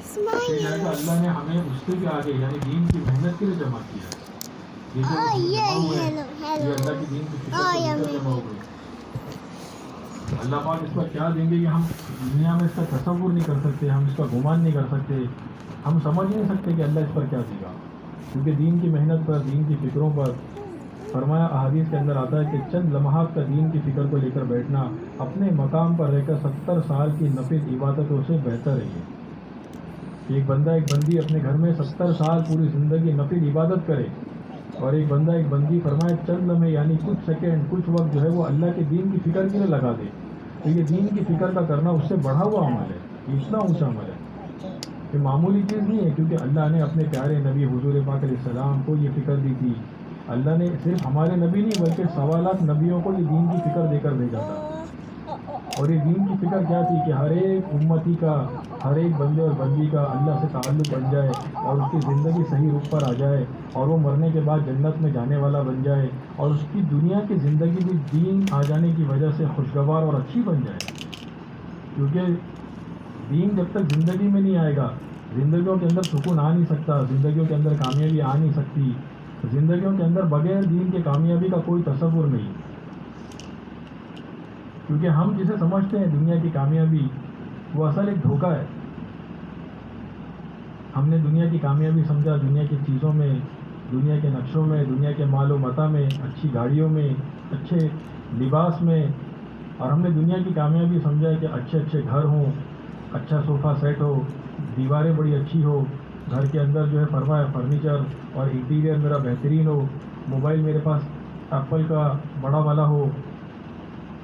اللہ نے ہمیں اس سے بھی آگے یعنی دین کی محنت کے لیے جمع کیا ہے. یہ جو جمع ہوئے یہ اللہ کی دین کی فکر کو جمع ہو گئے. اللہ پاک اس پر کیا دیں گے کہ ہم دنیا میں اس کا تصور نہیں کر سکتے, ہم اس کا گمان نہیں کر سکتے, ہم سمجھ نہیں سکتے کہ اللہ اس پر کیا دے گا. کیونکہ دین کی محنت پر, دین کی فکروں پر فرمایا احادیث کے اندر آتا ہے کہ چند لمحات کا دین کی فکر کو لے کر بیٹھنا اپنے مقام پر رہ کر 70 سال کی نفل عبادتوں سے بہتر ہے. ایک بندہ ایک بندی اپنے گھر میں 70 سال پوری زندگی نفل عبادت کرے, اور ایک بندہ ایک بندی فرمائے چند لمحے یعنی کچھ سیکنڈ کچھ وقت جو ہے وہ اللہ کے دین کی فکر کے لیے لگا دے, تو یہ دین کی فکر کا کرنا اس سے بڑھا ہوا عمل ہے. یہ اتنا اونچا عمل ہے, یہ معمولی چیز نہیں ہے. کیونکہ اللہ نے اپنے پیارے نبی حضور پاک علیہ السلام کو یہ فکر دی تھی. اللہ نے صرف ہمارے نبی نہیں بلکہ سوالات نبیوں کو یہ دین کی فکر دے کر بھیجا تھا. اور یہ دین کی فکر کیا تھی کہ ہر ایک امتی کا, ہر ایک بندے اور بندی کا اللہ سے تعلق بن جائے اور اس کی زندگی صحیح رخ پر آ جائے, اور وہ مرنے کے بعد جنت میں جانے والا بن جائے, اور اس کی دنیا کی زندگی بھی دین آ جانے کی وجہ سے خوشگوار اور اچھی بن جائے. کیونکہ دین جب تک زندگی میں نہیں آئے گا, زندگیوں کے اندر سکون آ نہیں سکتا, زندگیوں کے اندر کامیابی آ نہیں سکتی. زندگیوں کے اندر بغیر دین کے کامیابی کا کوئی تصور نہیں. کیونکہ ہم جسے سمجھتے ہیں دنیا کی کامیابی, وہ اصل ایک دھوکہ ہے. ہم نے دنیا کی کامیابی سمجھا دنیا کی چیزوں میں, دنیا کے نقشوں میں, دنیا کے مال و متاع میں, اچھی گاڑیوں میں, اچھے لباس میں, اور ہم نے دنیا کی کامیابی سمجھا کہ اچھے اچھے گھر ہوں, اچھا صوفہ سیٹ ہو, دیواریں بڑی اچھی ہو, گھر کے اندر جو ہے فرمایا فرنیچر اور انٹیریئر میرا بہترین ہو, موبائل میرے پاس ایپل کا بڑا والا ہو,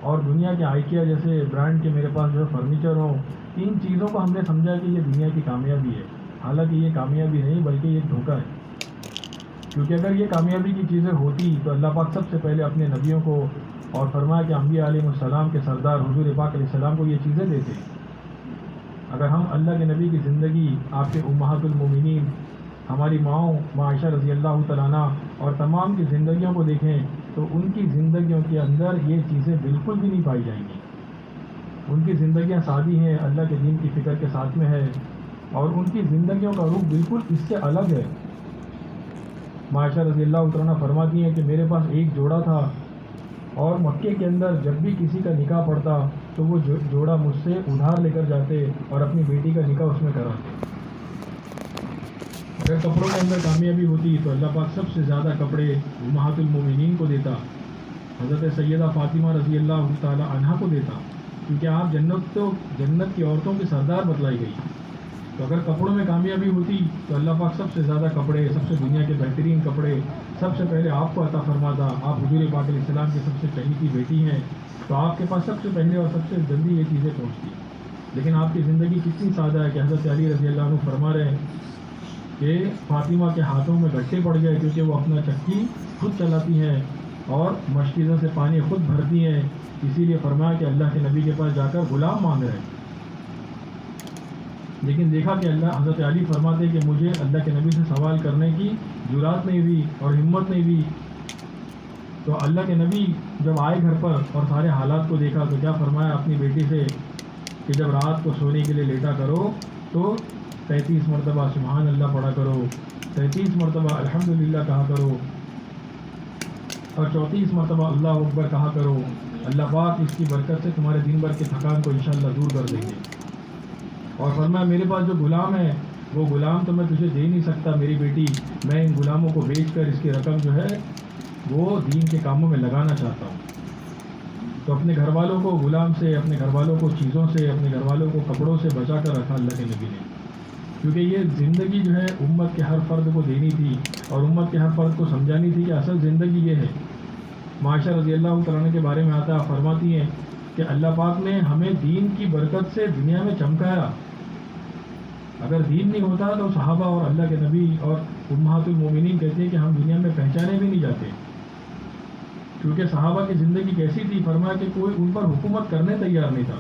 اور دنیا کے آئیکیا جیسے برانڈ کے میرے پاس جو ہے فرنیچر ہو. ان چیزوں کو ہم نے سمجھا کہ یہ دنیا کی کامیابی ہے. حالانکہ یہ کامیابی نہیں بلکہ یہ دھوکہ ہے. کیونکہ اگر یہ کامیابی کی چیزیں ہوتی تو اللہ پاک سب سے پہلے اپنے نبیوں کو, اور فرمایا کہ انبیاء علیہ السلام کے سردار حضور پاک علیہ السلام کو یہ چیزیں دیتے. اگر ہم اللہ کے نبی کی زندگی, آپ کے امہات المومنین ہماری ماؤں عائشہ رضی اللہ تعالیٰ عنہ اور تمام کی زندگیوں کو دیکھیں تو ان کی زندگیوں کے اندر یہ چیزیں بالکل بھی نہیں پائی جائیں گی. ان کی زندگیاں سادی ہیں, اللہ کے دین کی فکر کے ساتھ میں ہے, اور ان کی زندگیوں کا رخ بالکل اس سے الگ ہے. عائشہ رضی اللہ تعالیٰ عنہ فرماتی ہیں کہ میرے پاس ایک جوڑا تھا, اور مکے کے اندر جب بھی کسی کا نکاح پڑتا تو وہ جوڑا مجھ سے ادھار لے کر جاتے اور اپنی بیٹی کا نکاح اس میں کراتے. اگر کپڑوں کے اندر کامیابی ہوتی تو اللہ پاک سب سے زیادہ کپڑے امہات المومنین کو دیتا, حضرت سیدہ فاطمہ رضی اللہ تعالیٰ عنہا کو دیتا, کیونکہ آپ جنت کی عورتوں کے سردار بتلائی گئی. تو اگر کپڑوں میں کامیابی ہوتی تو اللہ پاک سب سے زیادہ کپڑے, سب سے دنیا کے بہترین کپڑے سب سے پہلے آپ کو عطا فرماتا. آپ حضور پاک علیہ السلام کی سب سے چہیتی بیٹی ہیں, تو آپ کے پاس سب سے پہلے اور سب سے جلدی یہ چیزیں پہنچتی. لیکن آپ کی زندگی کتنی سادہ ہے کہ حضرت علی رضی اللہ عنہ فرما رہے ہیں کہ فاطمہ کے ہاتھوں میں گٹے پڑ گئے, کیونکہ وہ اپنا چکی خود چلاتی ہیں اور مشکیزوں سے پانی خود بھرتی ہیں. اسی لیے فرمایا کہ اللہ کے نبی کے پاس جا کر غلام مانگ رہے ہیں. لیکن دیکھا کہ حضرت علی فرماتے کہ مجھے اللہ کے نبی سے سوال کرنے کی جرات نہیں ہوئی اور ہمت نہیں ہوئی. تو اللہ کے نبی جب آئے گھر پر اور سارے حالات کو دیکھا تو کیا فرمایا اپنی بیٹی سے کہ جب رات کو سونے کے لیے لیٹا کرو تو 33 مرتبہ سبحان اللہ پڑھا کرو, 33 مرتبہ الحمدللہ کہا کرو, اور 34 مرتبہ اللہ اکبر کہا کرو. اللہ پاک اس کی برکت سے تمہارے دن بھر کی تھکان کو انشاءاللہ دور کر دیں گے. اور فرمایا میرے پاس جو غلام ہے وہ غلام تو میں تجھے دے نہیں سکتا میری بیٹی, میں ان غلاموں کو بیچ کر اس کی رقم جو ہے وہ دین کے کاموں میں لگانا چاہتا ہوں. تو اپنے گھر والوں کو غلام سے, اپنے گھر والوں کو چیزوں سے, اپنے گھر والوں کو کپڑوں سے بچا کر رکھا اللہ کے نبی نے, کیونکہ یہ زندگی جو ہے امت کے ہر فرد کو دینی تھی اور امت کے ہر فرد کو سمجھانی تھی کہ اصل زندگی یہ ہے. عائشہ رضی اللہ تعالیٰ عنہ کے بارے میں آتا فرماتی ہیں کہ اللہ پاک نے ہمیں دین کی برکت سے دنیا میں چمکایا. اگر دین نہیں ہوتا تو صحابہ اور اللہ کے نبی اور امہات المومنین کہتے ہیں کہ ہم دنیا میں پہچانے بھی نہیں جاتے, کیونکہ صحابہ کی زندگی کیسی تھی. فرمایا کہ کوئی ان پر حکومت کرنے تیار نہیں تھا,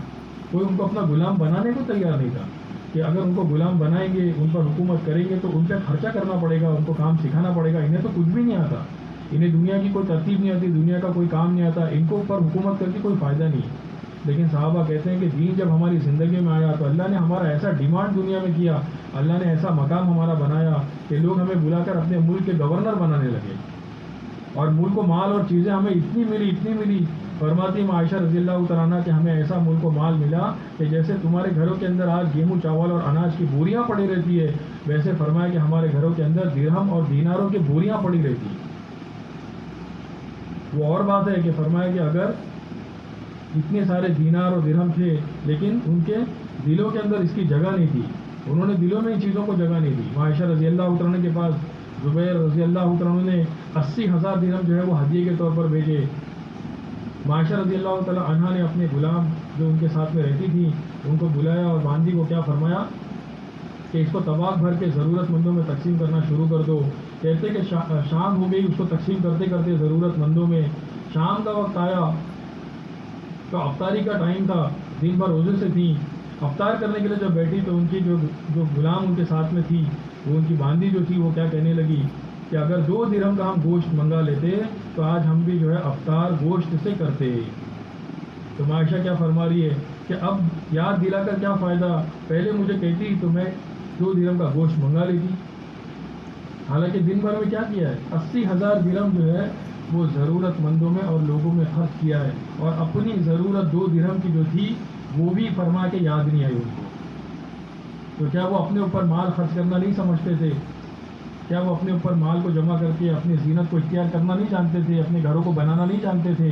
کوئی ان کو اپنا غلام بنانے کو تیار نہیں تھا کہ اگر ان کو غلام بنائیں گے, ان پر حکومت کریں گے تو ان پہ خرچہ کرنا پڑے گا, ان کو کام سکھانا پڑے گا. انہیں تو کچھ بھی نہیں آتا, انہیں دنیا کی کوئی ترتیب نہیں آتی, دنیا کا کوئی کام نہیں آتا, ان کو اوپر حکومت کر کے کوئی فائدہ نہیں. لیکن صحابہ کہتے ہیں کہ دین جب ہماری زندگی میں آیا تو اللہ نے ہمارا ایسا ڈیمانڈ دنیا میں کیا، اللہ نے ایسا مقام ہمارا بنایا کہ لوگ ہمیں بلا کر اپنے ملک کے گورنر بنانے لگے، اور ملک و مال اور چیزیں ہمیں اتنی ملی. فرماتی ہیں عائشہ رضی اللہ تعالیٰ عنہ کہ ہمیں ایسا ملک و مال ملا کہ جیسے تمہارے گھروں کے اندر آج گیہوں چاول اور اناج کی بوریاں پڑی رہتی ہے، ویسے فرمایا کہ ہمارے گھروں کے اندر درہم اور دیناروں کی بوریاں پڑی رہتی ہیں. وہ اور بات ہے کہ فرمایا کہ اگر اتنے سارے دینار اور درہم تھے لیکن ان کے دلوں کے اندر اس کی جگہ نہیں تھی، انہوں نے دلوں میں ان چیزوں کو جگہ نہیں دی. عائشہ رضی اللہ عنہ کے پاس زبیر رضی اللہ عنہ نے 80,000 درہم جو ہے وہ ہدیے کے طور پر بھیجے. عائشہ رضی اللہ تعالیٰ عنہ نے اپنے غلام جو ان کے ساتھ میں رہتی تھی ان کو بلایا اور باندی کو کیا فرمایا کہ اس کو طباق بھر کے ضرورت مندوں میں تقسیم کرنا شروع کر دو. کہتے کہ شام ہو گئی، اس کو تقسیم کرتے کرتے ضرورت مندوں میں. شام کا وقت آیا تو افطاری کا ٹائم تھا، دن بھر روزے سے تھی. افطار کرنے کے لیے جب بیٹھی تو ان کی جو غلام ان کے ساتھ میں تھی، وہ ان کی باندی جو تھی وہ کیا کہنے لگی کہ اگر 2 درہم کا ہم گوشت منگا لیتے تو آج ہم بھی جو ہے افطار گوشت سے کرتے. تو عائشہ کیا فرما رہی ہے کہ اب یاد دلا کر کیا فائدہ، پہلے مجھے کہتی تو میں 2 درہم کا گوشت منگا لیتی. حالانکہ دن بھر میں کیا کیا ہے، 80,000 درہم جو ہے وہ ضرورت مندوں میں اور لوگوں میں خرچ کیا ہے، اور اپنی ضرورت 2 درہم کی جو تھی وہ بھی فرما کے یاد نہیں آئی ان کو. تو کیا وہ اپنے اوپر مال خرچ کرنا نہیں سمجھتے تھے؟ کیا وہ اپنے اوپر مال کو جمع کر کے اپنی زینت کو اختیار کرنا نہیں جانتے تھے، اپنے گھروں کو بنانا نہیں جانتے تھے؟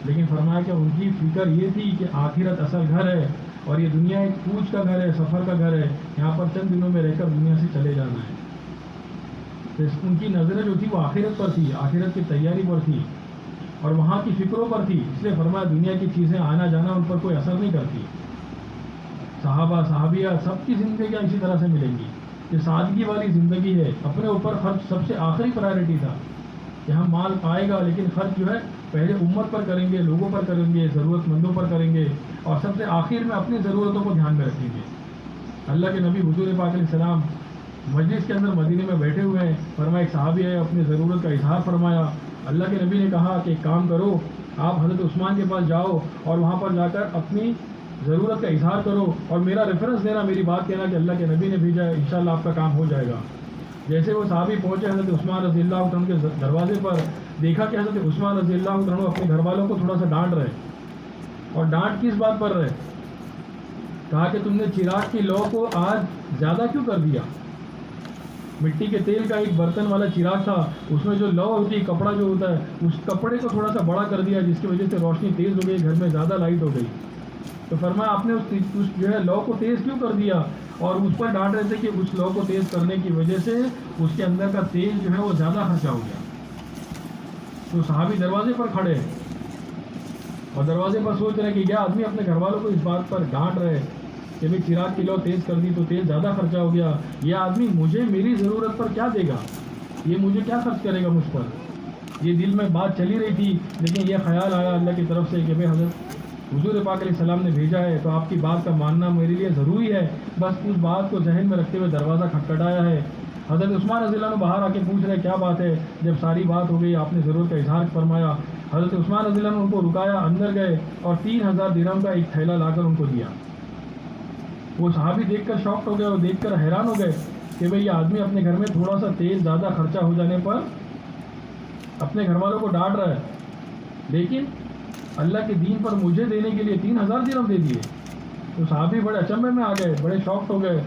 لیکن فرمایا کہ ان کی فکر یہ تھی کہ آخرت اصل گھر ہے اور یہ دنیا ایک کوچ کا گھر ہے، سفر کا گھر ہے، یہاں پر چند دنوں میں رہ کر دنیا سے چلے جانا ہے. تو ان کی نظریں جو تھی وہ آخرت پر تھی، آخرت کی تیاری پر تھی اور وہاں کی فکروں پر تھی. اس لیے فرمایا دنیا کی چیزیں آنا جانا ان پر کوئی اثر نہیں کرتی. صحابہ صحابیہ سب کی زندگیاں اسی طرح سے ملیں گی. یہ سادگی والی زندگی ہے. اپنے اوپر خرچ سب سے آخری پرائرٹی تھا کہ ہم مال پائے گا لیکن خرچ جو ہے پہلے امت پر کریں گے، لوگوں پر کریں گے، ضرورت مندوں پر کریں گے، اور سب سے آخر میں اپنی ضرورتوں کو دھیان میں رکھیں گے. اللہ کے نبی حضور پاک علیہ السلام مجلس کے اندر مدینے میں بیٹھے ہوئے ہیں. فرمایا ایک صحابی ہے، اپنی ضرورت کا اظہار فرمایا. اللہ کے نبی نے کہا کہ ایک کام کرو، آپ حضرت عثمان کے پاس جاؤ اور وہاں پر جا کر اپنی ضرورت کا اظہار کرو اور میرا ریفرنس دینا، میری بات کہنا کہ اللہ کے نبی نے بھیجا ہے، انشاءاللہ آپ کا کام ہو جائے گا. جیسے وہ صحابی پہنچے حضرت عثمان رضی اللہ عنہ کے دروازے پر، دیکھا کہ حضرت عثمان رضی اللہ عنہ اپنے گھر والوں کو تھوڑا سا ڈانٹ رہے. اور ڈانٹ کس بات پر رہے؟ کہا کہ تم نے چراغ کی لو کو آج زیادہ کیوں کر دیا. مٹی کے تیل کا ایک برتن والا چراغ تھا، اس میں جو لو ہوتی ہے، کپڑا جو ہوتا ہے، اس کپڑے کو تھوڑا سا بڑا کر دیا جس کی وجہ سے روشنی تیز ہو گئی، گھر میں زیادہ لائٹ ہو گئی. تو فرمایا آپ نے اس جو ہے لو کو تیز کیوں کر دیا، اور اس پر ڈانٹ رہے تھے کہ اس لو کو تیز کرنے کی وجہ سے اس کے اندر کا تیل جو ہے وہ زیادہ خرچہ ہو گیا. تو صحابی دروازے پر کھڑے اور دروازے پر سوچ رہے کہ یہ آدمی اپنے گھر والوں کو اس بات پر ڈانٹ رہے کہ بھائی چراغ کی لو تیز کر دی تو تیل زیادہ خرچہ ہو گیا، یہ آدمی مجھے میری ضرورت پر کیا دے گا، یہ مجھے کیا خرچ کرے گا مجھ پر. یہ دل میں بات چلی رہی تھی، لیکن یہ خیال آیا اللہ کی طرف سے کہ بھائی حضرت حضور پاک علیہ السلام نے بھیجا ہے تو آپ کی بات کا ماننا میرے لیے ضروری ہے. بس اس بات کو ذہن میں رکھتے ہوئے دروازہ کھٹکھٹایا ہے. حضرت عثمان رضی اللہ عنہ باہر آ کے پوچھ رہے کیا بات ہے. جب ساری بات ہو گئی، آپ نے ضرورت کا اظہار فرمایا. حضرت عثمان رضی اللہ عنہ ان کو رکایا، اندر گئے اور 3,000 درہم کا ایک تھیلا لا کر ان کو دیا. وہ صحابی دیکھ کر شاکڈ ہو گئے اور دیکھ کر حیران ہو گئے کہ بھئی یہ آدمی اپنے گھر میں تھوڑا سا تیل زیادہ خرچہ ہو جانے پر اپنے گھر والوں کو ڈانٹ رہا ہے، لیکن اللہ کے دین پر مجھے دینے کے لیے 3,000 درہم دے دیے. تو صحابی بڑے اچنبے میں آ گئے، بڑے شاکڈ ہو گئے.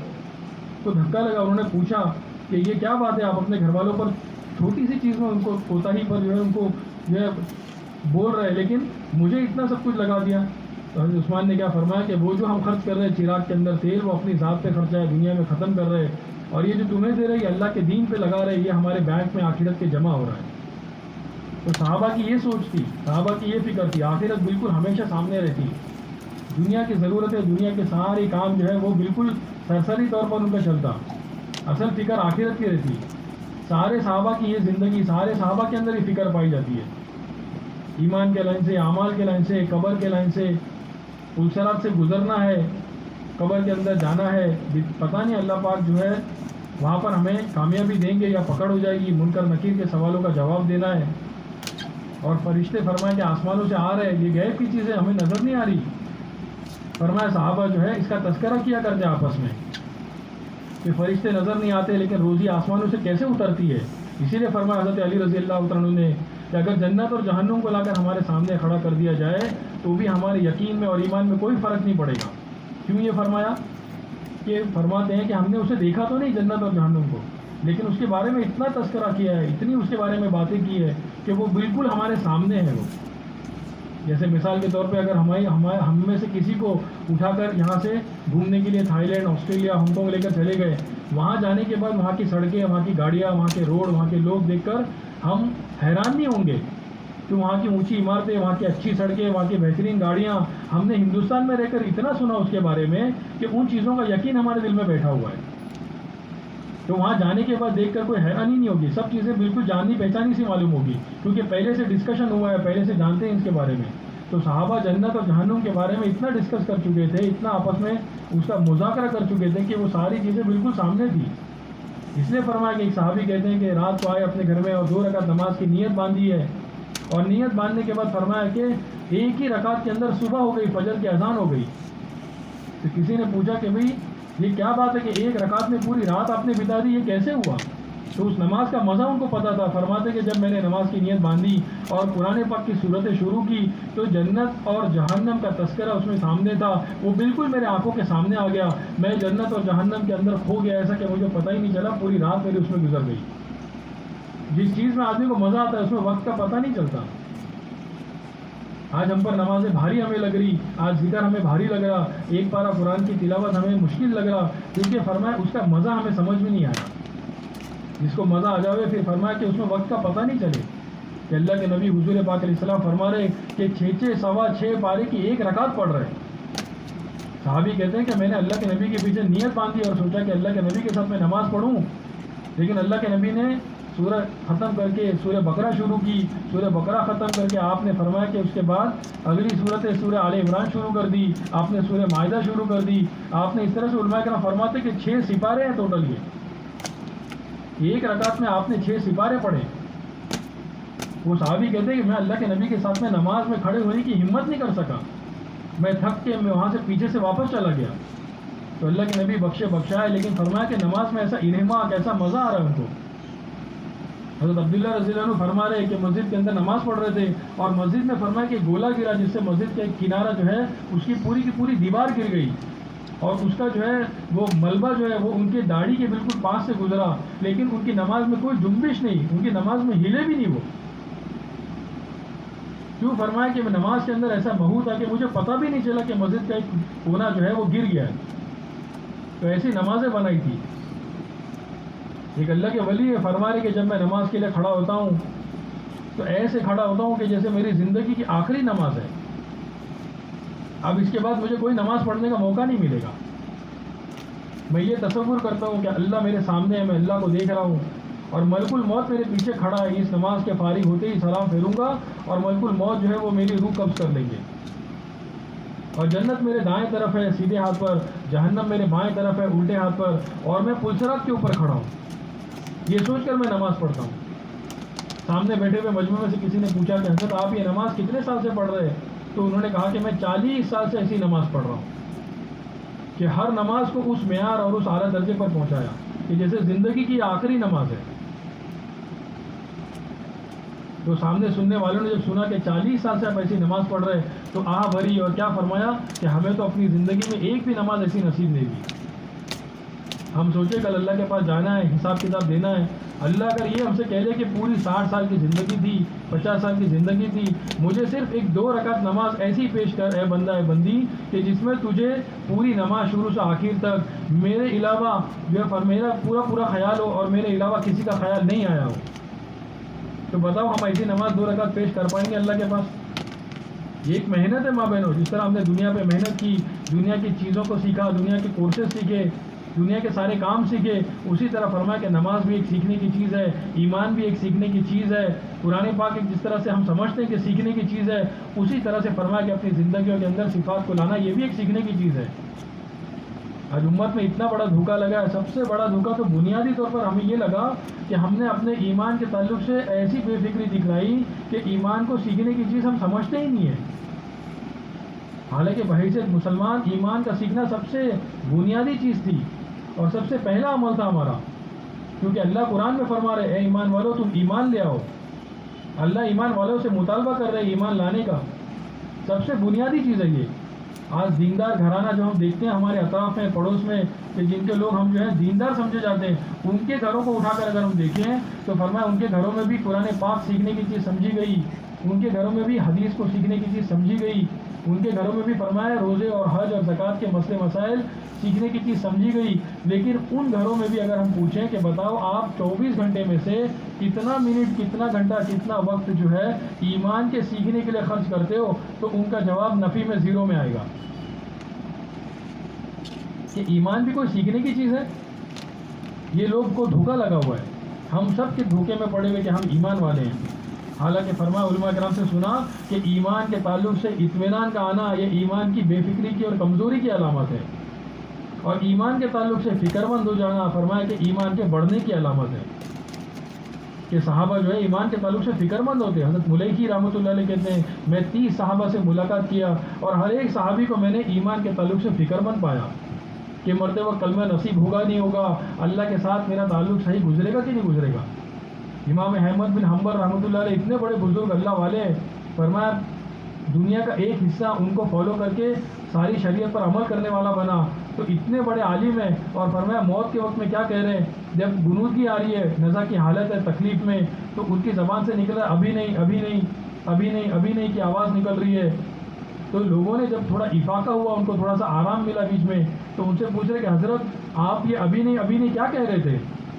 تو دھکا لگا. انہوں نے پوچھا کہ یہ کیا بات ہے، آپ اپنے گھر والوں پر چھوٹی سی چیز میں ان کو کوتاہی پر جو ہے ان کو جو ہے بول رہے ہیں، لیکن مجھے اتنا سب کچھ لگا دیا. تو حضرت عثمان نے کیا فرمایا کہ وہ جو ہم خرچ کر رہے ہیں چراغ کے اندر تیل، وہ اپنی ذات پہ خرچہ ہے، دنیا میں ختم کر رہے ہیں، اور یہ جو تمہیں دے رہے ہیں یہ اللہ کے دین پہ لگا رہے ہیں، یہ ہمارے بینک میں آخرت کے جمع ہو رہا ہے. تو صحابہ کی یہ سوچ تھی، صحابہ کی یہ فکر تھی. آخرت بالکل ہمیشہ سامنے رہتی. دنیا کی ضرورتیں، دنیا کے سارے کام جو ہے وہ بالکل سرسری طور پر ان کا چلتا، اصل فکر آخرت کی رہتی. سارے صحابہ کی یہ زندگی، سارے صحابہ کے اندر یہ فکر پائی جاتی ہے. ایمان کے لائن سے، اعمال کے لائن سے، قبر کے لائن سے، پلسرات سے گزرنا ہے، قبر کے اندر جانا ہے. پتہ نہیں اللہ پاک جو ہے وہاں پر ہمیں کامیابی دیں گے یا پکڑ ہو جائے گی. منکر نکیر کے سوالوں کا جواب دینا ہے. اور فرشتے فرمائیں کہ آسمانوں سے آ رہے ہیں، یہ غیب کی چیزیں ہمیں نظر نہیں آ رہی. فرمایا صحابہ جو ہے اس کا تذکرہ کیا کرتے آپس میں کہ فرشتے نظر نہیں آتے لیکن روزی آسمانوں سے کیسے اترتی ہے. اسی لیے فرمایا حضرت علی رضی اللہ عنہ نے کہ اگر جنت اور جہنم کو لا کر ہمارے سامنے کھڑا کر دیا جائے تو بھی ہمارے یقین میں اور ایمان میں کوئی فرق نہیں پڑے گا. کیوں یہ فرمایا؟ کہ فرماتے ہیں کہ ہم نے اسے دیکھا تو نہیں جنت اور جہنم کو، لیکن اس کے بارے میں اتنا تذکرہ کیا ہے، اتنی اس کے بارے میں باتیں کی ہے کہ وہ بالکل ہمارے سامنے ہے. وہ جیسے مثال کے طور پہ اگر ہم میں سے کسی کو اٹھا کر یہاں سے گھومنے کے لیے Thailand, Australia, Hong Kong لے کر چلے گئے، وہاں جانے کے بعد وہاں کی سڑکیں، وہاں کی گاڑیاں، وہاں کے روڈ، وہاں کے لوگ دیکھ کر ہم حیران نہیں ہوں گے کہ وہاں کی اونچی عمارتیں، وہاں کی اچھی سڑکیں، وہاں کی بہترین گاڑیاں، ہم نے ہندوستان میں رہ کر اتنا سنا اس کے بارے میں کہ ان چیزوں کا یقین ہمارے دل میں بیٹھا ہوا ہے. تو وہاں جانے کے بعد دیکھ کر کوئی حیرانی نہیں ہوگی، سب چیزیں بالکل جاننی پہچانی سی معلوم ہوگی، کیونکہ پہلے سے ڈسکشن ہوا ہے، پہلے سے جانتے ہیں اس کے بارے میں. تو صحابہ جنت اور جہنم کے بارے میں اتنا ڈسکس کر چکے تھے، اتنا آپس میں اس کا مذاکرہ کر چکے تھے کہ وہ ساری چیزیں بالکل سامنے تھی. اس لیے فرمایا کہ ایک صحابی کہتے ہیں کہ رات کو آئے اپنے گھر میں اور 2 رکعت نماز کی نیت باندھی ہے، اور نیت باندھنے کے بعد فرمایا کہ ایک ہی رکعت کے اندر صبح ہو گئی، فجر کی اذان ہو گئی. تو کسی نے پوچھا کہ بھئی یہ کیا بات ہے کہ ایک رکعت میں پوری رات آپ نے بتا دی، یہ کیسے ہوا؟ تو اس نماز کا مزہ ان کو پتا تھا. فرماتے کہ جب میں نے نماز کی نیت باندھی اور قرآن پاک کی صورتیں شروع کی تو جنت اور جہنم کا تذکرہ اس میں سامنے تھا، وہ بالکل میرے آنکھوں کے سامنے آ گیا. میں جنت اور جہنم کے اندر کھو گیا، ایسا کہ مجھے پتہ ہی نہیں چلا، پوری رات میری اس میں گزر گئی. جس چیز میں آدمی کو مزہ آتا ہے اس میں وقت کا پتہ نہیں چلتا. آج ہم پر نمازیں بھاری ہمیں لگ رہی، آج ذکر ہمیں بھاری لگ رہا، ایک پارہ قرآن کی تلاوت ہمیں مشکل لگ رہا، کیونکہ فرمایا اس کا مزہ ہمیں سمجھ میں نہیں آیا. جس کو مزہ آ جاوے پھر فرمایا کہ اس میں وقت کا پتہ نہیں چلے. کہ اللہ کے نبی حضور پاک علیہ السلام فرما رہے کہ 6 پارے کی ایک رکعت پڑھ رہے. صحابی کہتے ہیں کہ میں نے اللہ کے نبی کے پیچھے نیت باندھی اور سوچا کہ اللہ کے نبی کے ساتھ میں نماز پڑھوں، لیکن اللہ کے نبی نے سورہ ختم کر کے سورہ بقرہ شروع کی. سورہ بقرہ ختم کر کے آپ نے فرمایا کہ اس کے بعد اگلی صورت سورہ آل عمران شروع کر دی، آپ نے سورہ مائدہ شروع کر دی. آپ نے اس طرح سے علماء کرام فرماتے کہ 6 سپارے ہیں ٹوٹل. یہ ایک رکعت میں آپ نے 6 سپارے پڑھے. وہ صحابی کہتے ہیں کہ میں اللہ کے نبی کے ساتھ میں نماز میں کھڑے ہونے کی ہمت نہیں کر سکا، میں تھک کے میں وہاں سے پیچھے سے واپس چلا گیا. تو اللہ کے نبی بخشا ہے، لیکن فرمایا کہ نماز میں ایسا انہماک، ایسا مزہ آ رہا ہے ان کو. حضرت عبداللہ رضی اللہ عنہ فرما رہے کہ مسجد کے اندر نماز پڑھ رہے تھے اور مسجد میں فرمایا کہ گولا گرا، جس سے مسجد کا ایک کنارہ جو ہے اس کی پوری دیوار گر گئی، اور اس کا جو ہے وہ ملبہ جو ہے وہ ان کے داڑھی کے بالکل پاس سے گزرا، لیکن ان کی نماز میں کوئی جنبش نہیں، ان کی نماز میں ہلے بھی نہیں. وہ کیوں؟ فرمایا کہ نماز کے اندر ایسا مہو تھا کہ مجھے پتہ بھی نہیں چلا کہ مسجد کا ایک کونا جو ہے وہ گر گیا ہے. تو ایسی نمازیں بنائی تھی. ایک اللہ کے ولی فرما رہے کہ جب میں نماز کے لیے کھڑا ہوتا ہوں تو ایسے کھڑا ہوتا ہوں کہ جیسے میری زندگی کی آخری نماز ہے، اب اس کے بعد مجھے کوئی نماز پڑھنے کا موقع نہیں ملے گا. میں یہ تصور کرتا ہوں کہ اللہ میرے سامنے ہے، میں اللہ کو دیکھ رہا ہوں، اور ملک الموت میرے پیچھے کھڑا ہے. اس نماز کے فارغ ہوتے ہی سلام پھیروں گا اور ملک الموت جو ہے وہ میری روح قبض کر لیں گے، اور جنت میرے دائیں طرف ہے سیدھے ہاتھ پر، جہنم میرے بائیں طرف ہے الٹے ہاتھ پر، اور میں پلسرات کے اوپر کھڑا ہوں. یہ سوچ کر میں نماز پڑھتا ہوں. سامنے بیٹھے ہوئے مجمع میں سے کسی نے پوچھا کہ حضرت آپ یہ نماز کتنے سال سے پڑھ رہے ہیں؟ تو انہوں نے کہا کہ میں 40 سال سے ایسی نماز پڑھ رہا ہوں، کہ ہر نماز کو اس معیار اور اس اعلیٰ درجے پر پہنچایا کہ جیسے زندگی کی آخری نماز ہے. تو سامنے سننے والوں نے جب سنا کہ 40 سال سے آپ ایسی نماز پڑھ رہے تو آہ بھری، اور کیا فرمایا کہ ہمیں تو اپنی زندگی میں ایک بھی نماز ایسی نصیب نہیں ہوئی. ہم سوچے کل اللہ کے پاس جانا ہے، حساب کتاب دینا ہے. اللہ اگر یہ ہم سے کہہ لے کہ پوری 60 سال کی زندگی تھی، 50 سال کی زندگی تھی، مجھے صرف ایک 2 رکعت نماز ایسی پیش کر اے بندہ اے بندی کہ جس میں تجھے پوری نماز شروع سے آخر تک میرے علاوہ جو ہے میرا پورا خیال ہو اور میرے علاوہ کسی کا خیال نہیں آیا ہو، تو بتاؤ ہم ایسی نماز 2 رکعت پیش کر پائیں گے اللہ کے پاس؟ یہ ایک محنت ہے ماں بہنوں. جس طرح ہم نے دنیا پہ محنت کی، دنیا کی چیزوں کو سیکھا، دنیا کے کورسز سیکھے، دنیا کے سارے کام سیکھے، اسی طرح فرمایا کہ نماز بھی ایک سیکھنے کی چیز ہے، ایمان بھی ایک سیکھنے کی چیز ہے، قرآن پاک ایک جس طرح سے ہم سمجھتے ہیں کہ سیکھنے کی چیز ہے، اسی طرح سے فرمایا کہ اپنی زندگیوں کے اندر صفات کو لانا یہ بھی ایک سیکھنے کی چیز ہے. آج امت میں اتنا بڑا دھوکہ لگا ہے. سب سے بڑا دھوکہ تو بنیادی طور پر ہمیں یہ لگا کہ ہم نے اپنے ایمان کے تعلق سے ایسی بے فکری دکھلائی کہ ایمان کو سیکھنے کی چیز ہم سمجھتے ہی نہیں ہیں. حالانکہ بحیثیت مسلمان ایمان کا سیکھنا سب سے بنیادی چیز تھی اور سب سے پہلا عمل تھا ہمارا، کیونکہ اللہ قرآن میں فرما رہے اے ایمان والو تم ایمان لے آؤ. اللہ ایمان والوں سے مطالبہ کر رہے ایمان لانے کا. سب سے بنیادی چیز ہے یہ. آج دیندار گھرانہ جو ہم دیکھتے ہیں ہمارے اطراف میں، پڑوس میں، کہ جن کے لوگ ہم جو ہے دیندار سمجھے جاتے ہیں، ان کے گھروں کو اٹھا کر اگر ہم دیکھیں تو فرمایا ان کے گھروں میں بھی قرآن پاک سیکھنے کی چیز سمجھی گئی، ان کے گھروں میں بھی حدیث کو سیکھنے کی چیز سمجھی گئی، ان کے گھروں میں بھی فرمایا روزے اور حج اور زکوٰۃ کے مسئلے مسائل سیکھنے کی چیز سمجھی گئی. لیکن ان گھروں میں بھی اگر ہم پوچھیں کہ بتاؤ آپ 24 گھنٹے میں سے کتنا منٹ، کتنا گھنٹہ، کتنا وقت جو ہے ایمان کے سیکھنے کے لیے خرچ کرتے ہو، تو ان کا جواب نفی میں 0 میں آئے گا. کہ ایمان بھی کوئی سیکھنے کی چیز ہے؟ یہ لوگ کو دھوکہ لگا ہوا ہے. ہم سب کے دھوکے میں پڑے ہوئے کہ ہم ایمان والے ہیں. حالانکہ فرمایا علماء کرام سے سنا کہ ایمان کے تعلق سے اطمینان کا آنا یہ ایمان کی بے فکری کی اور کمزوری کی علامت ہے، اور ایمان کے تعلق سے فکر مند ہو جانا فرمایا کہ ایمان کے بڑھنے کی علامت ہے. کہ صحابہ جو ہے ایمان کے تعلق سے فکر مند ہوتے ہیں. حضرت ملیکی رحمۃ اللہ علیہ کہتے ہیں میں 30 صحابہ سے ملاقات کیا اور ہر ایک صحابی کو میں نے ایمان کے تعلق سے فکر مند پایا کہ مرتے وقت کلمہ نصیب ہوگا نہیں ہوگا، اللہ کے ساتھ میرا تعلق صحیح گزرے گا کہ نہیں گزرے گا. امام احمد بن حنبل رحمۃ اللہ علیہ اتنے بڑے بزرگ اللہ والے، فرمایا دنیا کا ایک حصہ ان کو فالو کر کے ساری شریعت پر عمل کرنے والا بنا، تو اتنے بڑے عالم ہیں. اور فرمایا موت کے وقت میں کیا کہہ رہے ہیں، جب گنودگی آ رہی ہے، نزا کی حالت ہے، تکلیف میں، تو ان کی زبان سے نکل رہا ہے ابھی نہیں ابھی نہیں ابھی نہیں ابھی نہیں کی آواز نکل رہی ہے. تو لوگوں نے جب تھوڑا افاقہ ہوا، ان کو تھوڑا سا آرام ملا بیچ میں، تو ان سے پوچھ رہے کہ حضرت آپ یہ ابھی نہیں کیا کہہ رہے تھے؟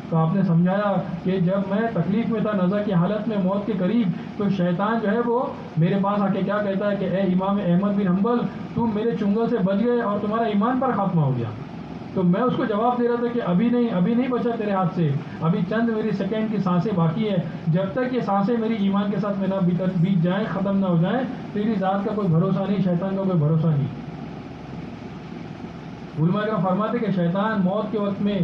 تو آپ نے سمجھایا کہ جب میں تکلیف میں تھا، نزا کی حالت میں، موت کے قریب، تو شیطان جو ہے وہ میرے پاس آ کے کیا کہتا ہے کہ اے امام احمد بن حنبل تم میرے چنگل سے بچ گئے اور تمہارا ایمان پر خاتمہ ہو گیا. تو میں اس کو جواب دے رہا تھا کہ ابھی نہیں بچا تیرے ہاتھ سے، ابھی چند میری سیکنڈ کی سانسیں باقی ہے. جب تک یہ سانسیں میری ایمان کے ساتھ میں نہ بیت جائیں، ختم نہ ہو جائیں، تیری ذات کا کوئی بھروسہ نہیں، شیطان کا کوئی بھروسہ نہیں. علماء کرام فرماتے کہ شیطان موت کے وقت میں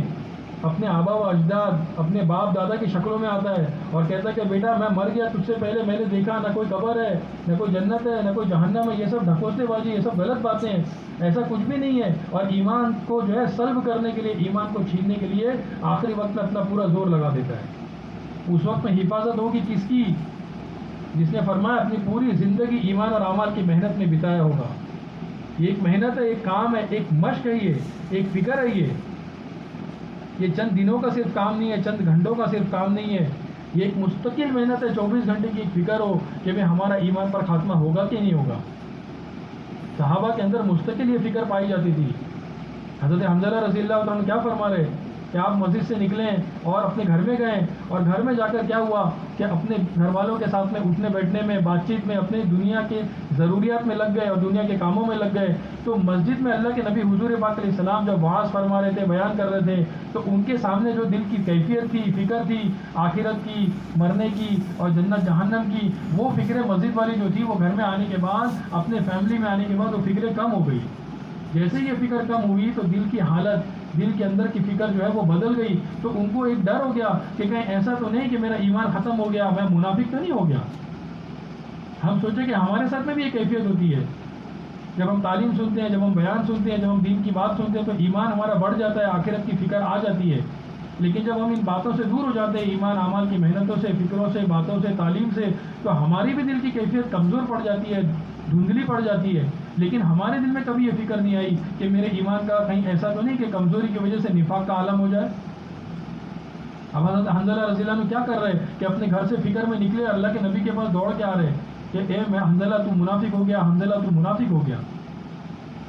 اپنے آبا و اجداد، اپنے باپ دادا کی شکلوں میں آتا ہے اور کہتا ہے کہ بیٹا میں مر گیا، تجھ سے پہلے میں نے دیکھا نہ کوئی قبر ہے، نہ کوئی جنت ہے، نہ کوئی جہنم ہے، یہ سب ڈھکوسلے بازی، یہ سب غلط باتیں ہیں، ایسا کچھ بھی نہیں ہے. اور ایمان کو جو ہے سلب کرنے کے لیے، ایمان کو چھیننے کے لیے آخری وقت میں اپنا پورا زور لگا دیتا ہے. اس وقت میں حفاظت ہوگی کس کی؟ جس نے فرمایا اپنی پوری زندگی ایمان اور اعمال کی محنت میں بتایا ہوگا. یہ ایک محنت ہے، ایک کام ہے، ایک مشق ہے، یہ ایک فکر ہے. یہ چند دنوں کا صرف کام نہیں ہے، چند گھنٹوں کا صرف کام نہیں ہے، یہ ایک مستقل محنت ہے. 24 گھنٹے کی ایک فکر ہو کہ میں ہمارا ایمان پر خاتمہ ہوگا کہ نہیں ہوگا. صحابہ کے اندر مستقل یہ فکر پائی جاتی تھی. حضرت حنظلہ رضی اللہ عنہ کیا فرما رہے کہ آپ مسجد سے نکلیں اور اپنے گھر میں گئے، اور گھر میں جا کر کیا ہوا کہ اپنے گھر والوں کے ساتھ میں اٹھنے بیٹھنے میں، بات چیت میں، اپنی دنیا کے ضروریات میں لگ گئے اور دنیا کے کاموں میں لگ گئے. تو مسجد میں اللہ کے نبی حضور پاک علیہ السلام جب وعظ فرما رہے تھے، بیان کر رہے تھے، تو ان کے سامنے جو دل کی کیفیت تھی، فکر تھی آخرت کی، مرنے کی اور جنت جہنم کی، وہ فکریں مسجد والی جو تھی وہ گھر میں آنے کے بعد، اپنے فیملی میں آنے کے بعد وہ فکریں کم ہو گئی. جیسے یہ فکر کم ہوئی تو دل کی حالت، دل کے اندر کی فکر جو ہے وہ بدل گئی. تو ان کو ایک ڈر ہو گیا کہ کہیں ایسا تو نہیں کہ میرا ایمان ختم ہو گیا، میں منافق تو نہیں ہو گیا. ہم سوچیں کہ ہمارے ساتھ میں بھی ایک کیفیت ہوتی ہے، جب ہم تعلیم سنتے ہیں، جب ہم بیان سنتے ہیں، جب ہم دین کی بات سنتے ہیں تو ایمان ہمارا بڑھ جاتا ہے، آخرت کی فکر آ جاتی ہے. لیکن جب ہم ان باتوں سے دور ہو جاتے ہیں، ایمان اعمال کی محنتوں سے، فکروں سے، باتوں سے، تعلیم سے، تو ہماری بھی دل کی کیفیت کمزور پڑ جاتی ہے، دھندلی پڑ جاتی ہے. لیکن ہمارے دل میں کبھی یہ فکر نہیں آئی کہ میرے ایمان کا کہیں ایسا تو نہیں کہ کمزوری کی وجہ سے نفاق کا عالم ہو جائے. اب حضرت حنظلہ رضی اللہ عنہ کیا کر رہے کہ اپنے گھر سے فکر میں نکلے، اللہ کے نبی کے پاس دوڑ کے آ رہے کہ اے میں حنظلہ تو منافق ہو گیا، حنظلہ تو منافق ہو گیا.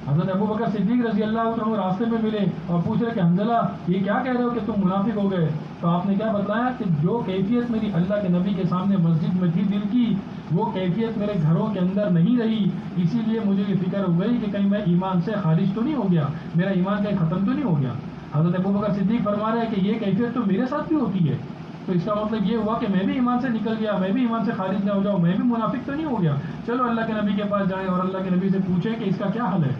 حضرت ابو بکر صدیق رضی اللہ عنہ راستے میں ملے اور پوچھ رہے کہ حنظلہ یہ کیا کہہ رہے ہو کہ تم منافق ہو گئے؟ تو آپ نے کیا بتلایا کہ جو کیفیت میری اللہ کے نبی کے سامنے مسجد میں تھی دل کی، وہ کیفیت میرے گھروں کے اندر نہیں رہی. اسی لیے مجھے یہ فکر ہو گئی کہ کہیں میں ایمان سے خارج تو نہیں ہو گیا، میرا ایمان کہیں ختم تو نہیں ہو گیا. حضرت ابو بکر صدیق فرما رہے ہیں کہ یہ کیفیت تو میرے ساتھ بھی ہوتی ہے. تو اس کا مطلب یہ ہوا کہ میں بھی ایمان سے نکل گیا، میں بھی ایمان سے خارج نہ ہو جاؤں، میں بھی منافق تو نہیں ہو گیا. چلو اللہ کے نبی کے پاس جائیں اور اللہ کے نبی سے پوچھیں کہ اس کا کیا حل ہے.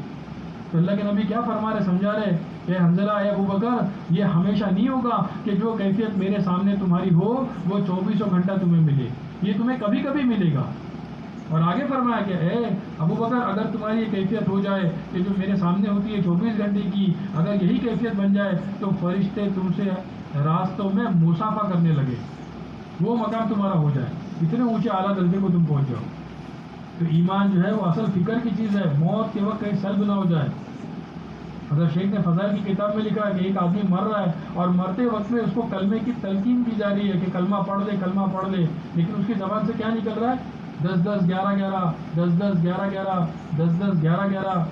تو اللہ کے نبی کیا فرما رہے، سمجھا رہے کہ حنظلہ اے ابو بکر یہ ہمیشہ نہیں ہوگا کہ جو کیفیت میرے سامنے تمہاری ہو وہ 24 گھنٹہ تمہیں ملے، یہ تمہیں کبھی کبھی ملے گا. اور آگے فرمایا کہ اے ابو بکر اگر تمہاری یہ کیفیت ہو جائے کہ جو میرے سامنے ہوتی ہے 24 گھنٹے کی، اگر یہی کیفیت بن جائے تو فرشتے تم سے راستوں میں مصافحہ کرنے لگے، وہ مقام تمہارا ہو جائے، اتنے اونچے اعلیٰ درجے کو تم پہنچ جاؤ۔ تو ایمان جو ہے وہ اصل فکر کی چیز ہے، موت کے وقت کہیں سلب نہ ہو جائے۔ حضرت شیخ نے فضائل کی کتاب میں لکھا ہے کہ ایک آدمی مر رہا ہے اور مرتے وقت میں اس کو کلمے کی تلقین کی جا رہی ہے کہ کلمہ پڑھ لے کلمہ پڑھ لے، لیکن اس کی زبان سے کیا نکل رہا ہے؟ 10-10-11-11 10-10-11-11 10-10-11-11۔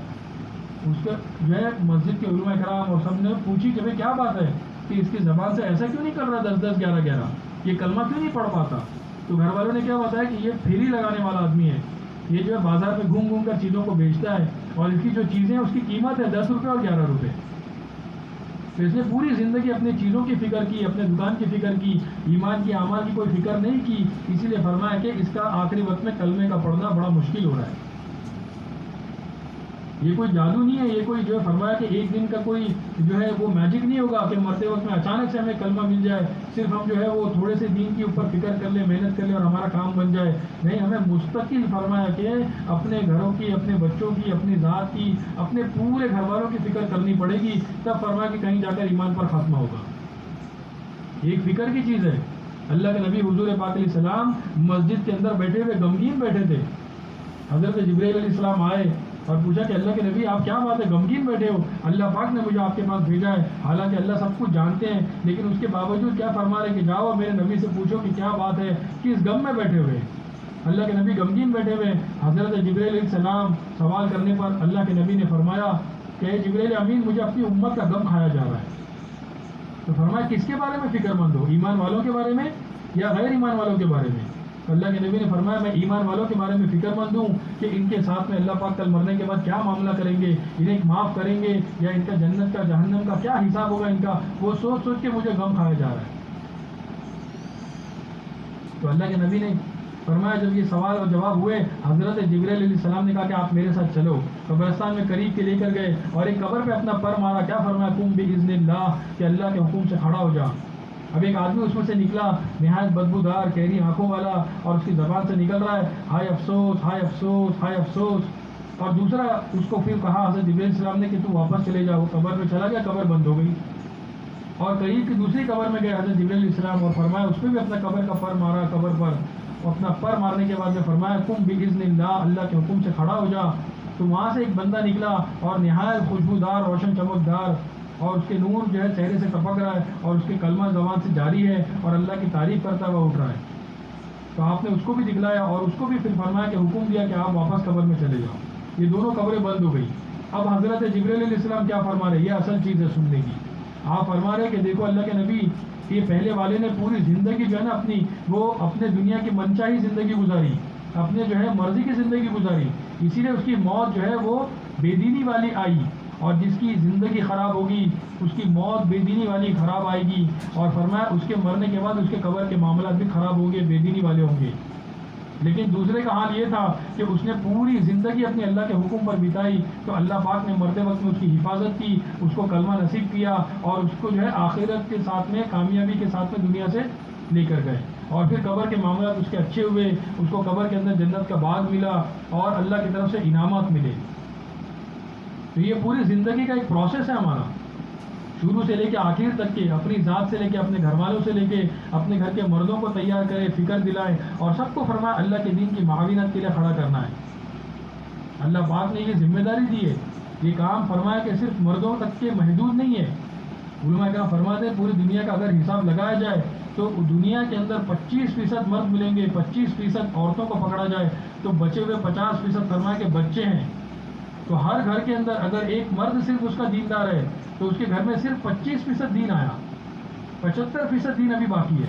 اس کے جو ہے مسجد کے علماء کرام اور سب نے پوچھی کہ بھائی کیا بات ہے کہ اس کی زبان سے ایسا کیوں نکل رہا 10-10-11-11، یہ کلمہ کیوں نہیں پڑھ پاتا؟ تو گھر والوں نے کیا بتایا کہ یہ پھیری لگانے والا آدمی ہے، یہ جو ہے بازار میں گھوم گھوم کر چیزوں کو بیچتا ہے، اور اس کی جو چیزیں اس کی قیمت ہے 10 روپے اور 11 روپے۔ تو اس نے پوری زندگی اپنی چیزوں کی فکر کی، اپنے دکان کی فکر کی، ایمان کی اعمال کی کوئی فکر نہیں کی، اسی لیے فرمایا کہ اس کا آخری وقت میں کلمے کا پڑھنا بڑا مشکل ہو رہا ہے۔ یہ کوئی جادو نہیں ہے، یہ کوئی جو ہے فرمایا کہ ایک دن کا کوئی جو ہے وہ میجک نہیں ہوگا کہ مرتے وقت میں اچانک سے ہمیں کلمہ مل جائے، صرف ہم جو ہے وہ تھوڑے سے دین کے اوپر فکر کر لیں، محنت کر لیں اور ہمارا کام بن جائے۔ نہیں، ہمیں مستقل فرمایا کہ اپنے گھروں کی، اپنے بچوں کی، اپنی ذات کی، اپنے پورے گھر والوں کی فکر کرنی پڑے گی، تب فرمایا کہ کہیں جا کر ایمان پر خاتمہ ہوگا۔ ایک فکر کی چیز ہے۔ اللہ کے نبی حضور پاک علیہ السلام مسجد کے اندر بیٹھے ہوئے غمگین بیٹھے تھے، حضرت جبرائیل علیہ السلام آئے اور پوچھا کہ اللہ کے نبی آپ کیا بات ہے غمگین بیٹھے ہو، اللہ پاک نے مجھے آپ کے پاس بھیجا ہے۔ حالانکہ اللہ سب کچھ جانتے ہیں، لیکن اس کے باوجود کیا فرما رہے کہ جاؤ میرے نبی سے پوچھو کہ کیا بات ہے، کس غم میں بیٹھے ہوئے۔ اللہ کے نبی غمگین بیٹھے ہوئے، حضرت جبرائیل علیہ السلام سوال کرنے پر اللہ کے نبی نے فرمایا کہ اے جبرائیل امین، مجھے اپنی امت کا غم کھایا جا رہا ہے۔ تو فرمایا کس کے بارے میں فکر مند ہو، ایمان والوں کے بارے میں یا غیر ایمان والوں کے بارے میں؟ اللہ کے نبی نے فرمایا میں ایمان والوں کے بارے میں فکر مند ہوں کہ ان کے ساتھ میں اللہ پاک کل مرنے کے بعد کیا معاملہ کریں گے، انہیں معاف کریں گے یا ان کا جنت کا جہنم کا کیا حساب ہوگا ان کا، وہ سوچ سوچ کے مجھے غم کھایا جا رہا ہے۔ تو اللہ کے نبی نے فرمایا جب یہ سوال اور جواب ہوئے، حضرت جبرائیل علیہ السلام نے کہا کہ آپ میرے ساتھ چلو۔ قبرستان میں قریب کے لے کر گئے اور ایک قبر پہ اپنا پر مارا، کیا فرمایا قم باذن اللہ، کہ اللہ کے حکم سے کھڑا ہو جا۔ اب ایک آدمی اس میں سے نکلا، نہایت بدبودار گہری آنکھوں والا، اور اس کی زبان سے نکل رہا ہے ہائے افسوس ہائے افسوس ہائے افسوس۔ اور دوسرا اس کو پھر کہا حضرت جبرائیل علیہ السلام نے کہ تو واپس چلے جاؤ، قبر میں چلا گیا، قبر بند ہو گئی۔ اور قریب کی دوسری قبر میں گئے حضرت جبرائیل علیہ السلام اور فرمایا اس پہ بھی اپنا قبر کا پر مارا قبر پر، اپنا پر مارنے کے بعد میں فرمایا قم باذن اللہ، اللہ کے حکم سے کھڑا ہو جا۔ تو وہاں سے ایک بندہ نکلا اور نہایت خوشبودار روشن چمکدار، اور اس کے نور جو ہے چہرے سے ٹپک رہا ہے اور اس کے کلمہ زبان سے جاری ہے اور اللہ کی تعریف کرتا ہوا اٹھ رہا ہے۔ تو آپ نے اس کو بھی دکھلایا اور اس کو بھی پھر فرمایا کہ حکم دیا کہ آپ واپس قبر میں چلے جاؤ۔ یہ دونوں قبریں بند ہو گئی۔ اب حضرت جبرائیل علیہ السلام کیا فرما رہے، یہ اصل چیز ہے سننے کی۔ آپ فرما رہے کہ دیکھو اللہ کے نبی، یہ پہلے والے نے پوری زندگی جو ہے نا اپنی، وہ اپنے دنیا کی منچاہی زندگی گزاری، اپنے جو ہے مرضی کی زندگی گزاری، اسی لیے اس کی موت جو ہے وہ بے دینی والی آئی، اور جس کی زندگی خراب ہوگی اس کی موت بے دینی والی خراب آئے گی۔ اور فرمایا اس کے مرنے کے بعد اس کے قبر کے معاملات بھی خراب ہوں گے، بے دینی والے ہوں گے۔ لیکن دوسرے کا حال یہ تھا کہ اس نے پوری زندگی اپنے اللہ کے حکم پر بتائی، تو اللہ پاک نے مرتے وقت میں اس کی حفاظت کی، اس کو کلمہ نصیب کیا اور اس کو جو ہے آخرت کے ساتھ میں کامیابی کے ساتھ میں دنیا سے لے کر گئے۔ اور پھر قبر کے معاملات اس کے اچھے ہوئے، اس کو قبر کے اندر جنت کا باغ ملا اور اللہ کی طرف سے انعامات ملے۔ تو یہ پوری زندگی کا ایک پروسیس ہے ہمارا، شروع سے لے کے آخر تک کے، اپنی ذات سے لے کے اپنے گھر والوں سے لے کے اپنے گھر کے مردوں کو تیار کرے، فکر دلائے اور سب کو فرمایا اللہ کے دین کی معاونت کے لیے کھڑا کرنا ہے۔ اللہ پاک نے یہ ذمہ داری دی ہے، یہ کام فرمایا کہ صرف مردوں تک کے محدود نہیں ہے۔ علماء کیا فرماتے ہیں پوری دنیا کا اگر حساب لگایا جائے تو دنیا کے اندر 25% مرد ملیں گے، 25% عورتوں کو پکڑا جائے تو بچے ہوئے 50% فرمایا کہ بچے ہیں۔ تو ہر گھر کے اندر اگر ایک مرد صرف اس کا دیندار ہے تو اس کے گھر میں صرف 25% دین آیا، 75% دین ابھی باقی ہے۔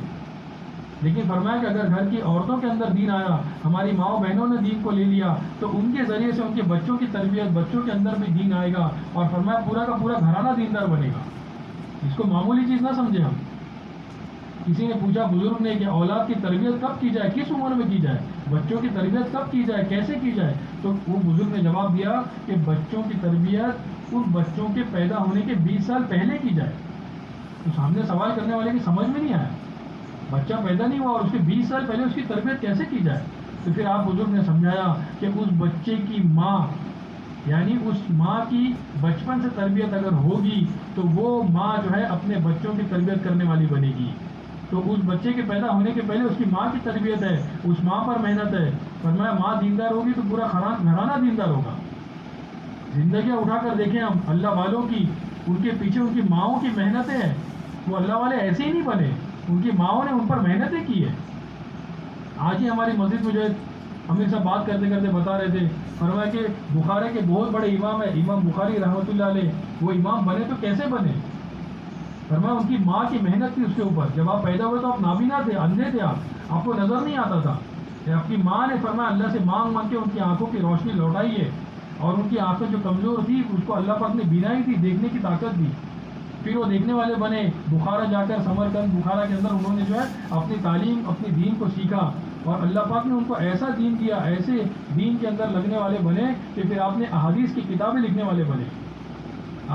لیکن فرمایا کہ اگر گھر کی عورتوں کے اندر دین آیا، ہماری ماؤں بہنوں نے دین کو لے لیا، تو ان کے ذریعے سے ان کے بچوں کی تربیت، بچوں کے اندر بھی دین آئے گا، اور فرمایا پورا کا پورا گھرانہ دیندار بنے گا۔ اس کو معمولی چیز نہ سمجھے ہم۔ کسی نے پوچھا بزرگ نے کہ اولاد کی تربیت کب کی جائے، کس عمر میں کی جائے، بچوں کی تربیت کب کی جائے، کیسے کی جائے؟ تو وہ بزرگ نے جواب دیا کہ بچوں کی تربیت ان بچوں کے پیدا ہونے کے 20 سال پہلے کی جائے۔ تو سامنے سوال کرنے والے کی سمجھ میں نہیں آیا، بچہ پیدا نہیں ہوا اور اس کے 20 سال پہلے اس کی تربیت کیسے کی جائے؟ تو پھر آپ بزرگ نے سمجھایا کہ اس بچے کی ماں، یعنی اس ماں کی بچپن سے تربیت اگر ہوگی تو وہ ماں جو ہے اپنے بچوں کی تربیت کرنے والی بنے گی. تو اس بچے کے پیدا ہونے کے پہلے اس کی ماں کی تربیت ہے، اس ماں پر محنت ہے. فرمایا ماں دیندار ہوگی تو پورا گھرانہ دیندار ہوگا. زندگیاں اٹھا کر دیکھیں ہم اللہ والوں کی، ان کے پیچھے ان کی ماؤں کی محنتیں ہیں. وہ اللہ والے ایسے ہی نہیں بنے، ان کی ماؤں نے ان پر محنتیں کی ہے. آج ہی ہماری مسجد میں جو ہے امیر صاحب بات کرتے کرتے بتا رہے تھے، فرمایا کہ بخاری کے بہت بڑے امام ہے امام بخاری رحمۃ اللہ علیہ، وہ امام بنے تو کیسے بنے؟ فرمایا ان کی ماں کی محنت تھی اس کے اوپر. جب آپ پیدا ہوئے تو آپ نابینا تھے، اندھے تھے، آپ کو نظر نہیں آتا تھا. آپ کی ماں نے فرمایا اللہ سے مانگ مانگ کے ان کی آنکھوں کی روشنی لوٹائی ہے، اور ان کی آنکھیں جو کمزور تھی اس کو اللہ پاک نے بینائی تھی، دیکھنے کی طاقت دی. پھر وہ دیکھنے والے بنے. بخارا جا کر سمرقند بخارا کے اندر انہوں نے جو ہے اپنی تعلیم اپنی دین کو سیکھا، اور اللہ پاک نے ان کو ایسا دین دیا، ایسے دین کے اندر لگنے والے بنے کہ پھر آپ نے احادیث کی کتابیں لکھنے والے بنے.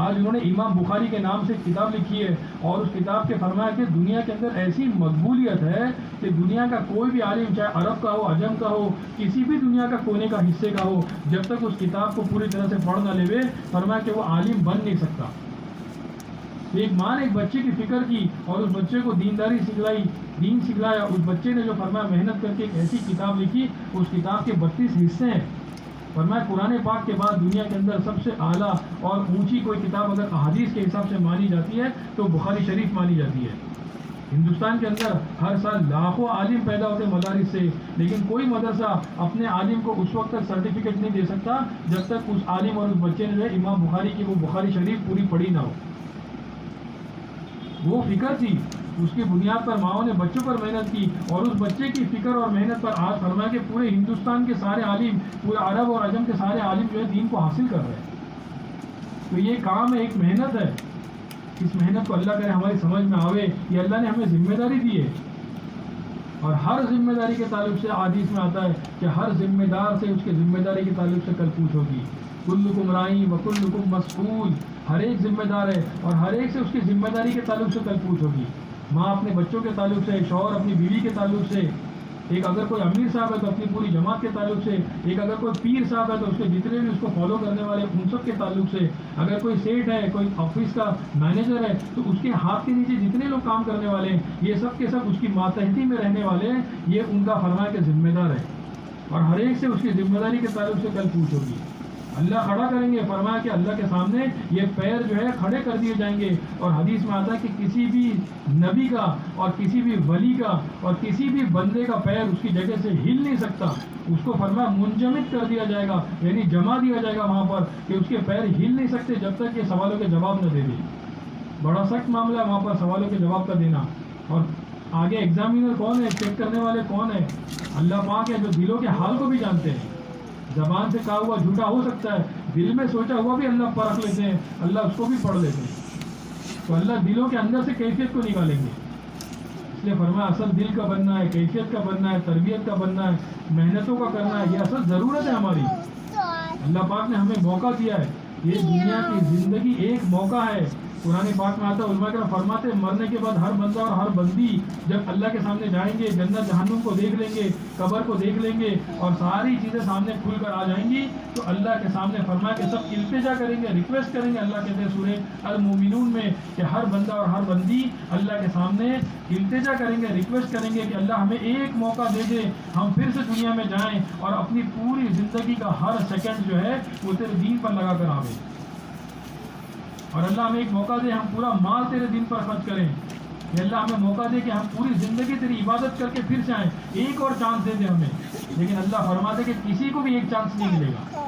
آج انہوں نے امام بخاری کے نام سے کتاب لکھی ہے، اور اس کتاب کے فرمایا کہ دنیا کے اندر ایسی مقبولیت ہے کہ دنیا کا کوئی بھی عالم، چاہے عرب کا ہو، عجم کا ہو، کسی بھی دنیا کا کونے کا حصے کا ہو، جب تک اس کتاب کو پوری طرح سے پڑھ نہ لے، فرمایا کہ وہ عالم بن نہیں سکتا. ایک ماں نے ایک بچے کی فکر کی اور اس بچے کو دینداری سکھلائی، دین سکھلایا. اس بچے نے جو فرمایا محنت کر کے ایک ایسی کتاب لکھی، اس کتاب کے 32 حصے ہیں. فرمایا قرآن پاک کے بعد دنیا کے اندر سب سے اعلیٰ اور اونچی کوئی کتاب اگر احادیث کے حساب سے مانی جاتی ہے تو بخاری شریف مانی جاتی ہے. ہندوستان کے اندر ہر سال لاکھوں عالم پیدا ہوتے ہیں مدارس سے، لیکن کوئی مدرسہ اپنے عالم کو اس وقت تک سرٹیفکیٹ نہیں دے سکتا جب تک اس عالم اور اس بچے نے جو ہے امام بخاری کی وہ بخاری شریف پوری پڑھی نہ ہو. وہ فکر تھی، اس کی بنیاد پر ماؤں نے بچوں پر محنت کی، اور اس بچے کی فکر اور محنت پر آج فرمایا کہ پورے ہندوستان کے سارے عالم، پورے عرب اور عجم کے سارے عالم جو ہے دین کو حاصل کر رہے ہیں. تو یہ کام ہے، ایک محنت ہے. اس محنت کو اللہ کرے ہماری سمجھ میں آوے. یہ اللہ نے ہمیں ذمہ داری دی ہے، اور ہر ذمہ داری کے تعلق سے حدیث میں آتا ہے کہ ہر ذمہ دار سے اس کے ذمہ داری کے تعلق سے کل پوچھو گی. کلکم رائی و کلکم مسئول، ہر ایک ذمہ دار ہے اور ہر ایک سے اس کی ذمہ داری کے تعلق سے کل پوچھو گی. ماں اپنے بچوں کے تعلق سے، شوہر اپنی بیوی کے تعلق سے، ایک اگر کوئی امیر صاحب ہے تو اپنی پوری جماعت کے تعلق سے، ایک اگر کوئی پیر صاحب ہے تو اس کے جتنے بھی اس کو فالو کرنے والے ان سب کے تعلق سے، اگر کوئی سیٹ ہے، کوئی آفس کا مینیجر ہے تو اس کے ہاتھ کے نیچے جتنے لوگ کام کرنے والے ہیں یہ سب کے سب اس کی ماتحتی میں رہنے والے ہیں. یہ ان کا فرمایا کہ ذمہ دار ہے، اور ہر ایک سے اس کی ذمہ داری کے تعلق سے کل پوچھو گی. اللہ کھڑا کریں گے. فرمایا کہ اللہ کے سامنے یہ پیر جو ہے کھڑے کر دیے جائیں گے. اور حدیث میں آتا ہے کہ کسی بھی نبی کا اور کسی بھی ولی کا اور کسی بھی بندے کا پیر اس کی جگہ سے ہل نہیں سکتا. اس کو فرمایا منجمد کر دیا جائے گا، یعنی جما دیا جائے گا وہاں پر کہ اس کے پیر ہل نہیں سکتے جب تک یہ سوالوں کے جواب نہ دے دے. بڑا سخت معاملہ ہے وہاں پر سوالوں کے جواب کا دینا. اور آگے ایگزامینر کون ہے، چیک کرنے والے کون ہے؟ اللہ پاک ہے جو دلوں کے حال کو بھی جانتے ہیں. زبان سے کہا ہوا جھوٹا ہو سکتا ہے، دل میں سوچا ہوا بھی اللہ پرکھ لیتے ہیں، اللہ اس کو بھی پڑھ لیتے ہیں. تو اللہ دلوں کے اندر سے کیفیت کو نکالیں گے. اس لیے فرمایا اصل دل کا بننا ہے، کیفیت کا بننا ہے، تربیت کا بننا ہے، محنتوں کا کرنا ہے. یہ اصل ضرورت ہے ہماری. اللہ پاک نے ہمیں موقع دیا ہے. یہ دنیا کی زندگی ایک موقع ہے. قرآن پاک میں آتا ہے، علماء کرام فرماتے ہیں مرنے کے بعد ہر بندہ اور ہر بندی جب اللہ کے سامنے جائیں گے، جنت جہنم کو دیکھ لیں گے، قبر کو دیکھ لیں گے، اور ساری چیزیں سامنے کھل کر آ جائیں گی، تو اللہ کے سامنے فرمایا کہ سب التجا کریں گے، ریکویسٹ کریں گے. اللہ کہتے ہیں سورہ المومنون میں کہ ہر بندہ اور ہر بندی اللہ کے سامنے التجا کریں گے، ریکویسٹ کریں گے کہ اللہ ہمیں ایک موقع دے دے، ہم پھر سے دنیا میں جائیں اور اپنی پوری زندگی کا ہر سیکنڈ جو ہے وہ تیرے دین پر لگا کر آویں. اور اللہ ہمیں ایک موقع دے ہم پورا مال تیرے دین پر خرچ کریں. کہ اللہ ہمیں موقع دے کہ ہم پوری زندگی تیری عبادت کر کے پھر سے آئیں. ایک اور چانس دے دے ہمیں. لیکن اللہ فرماتے کہ کسی کو بھی ایک چانس نہیں ملے گا.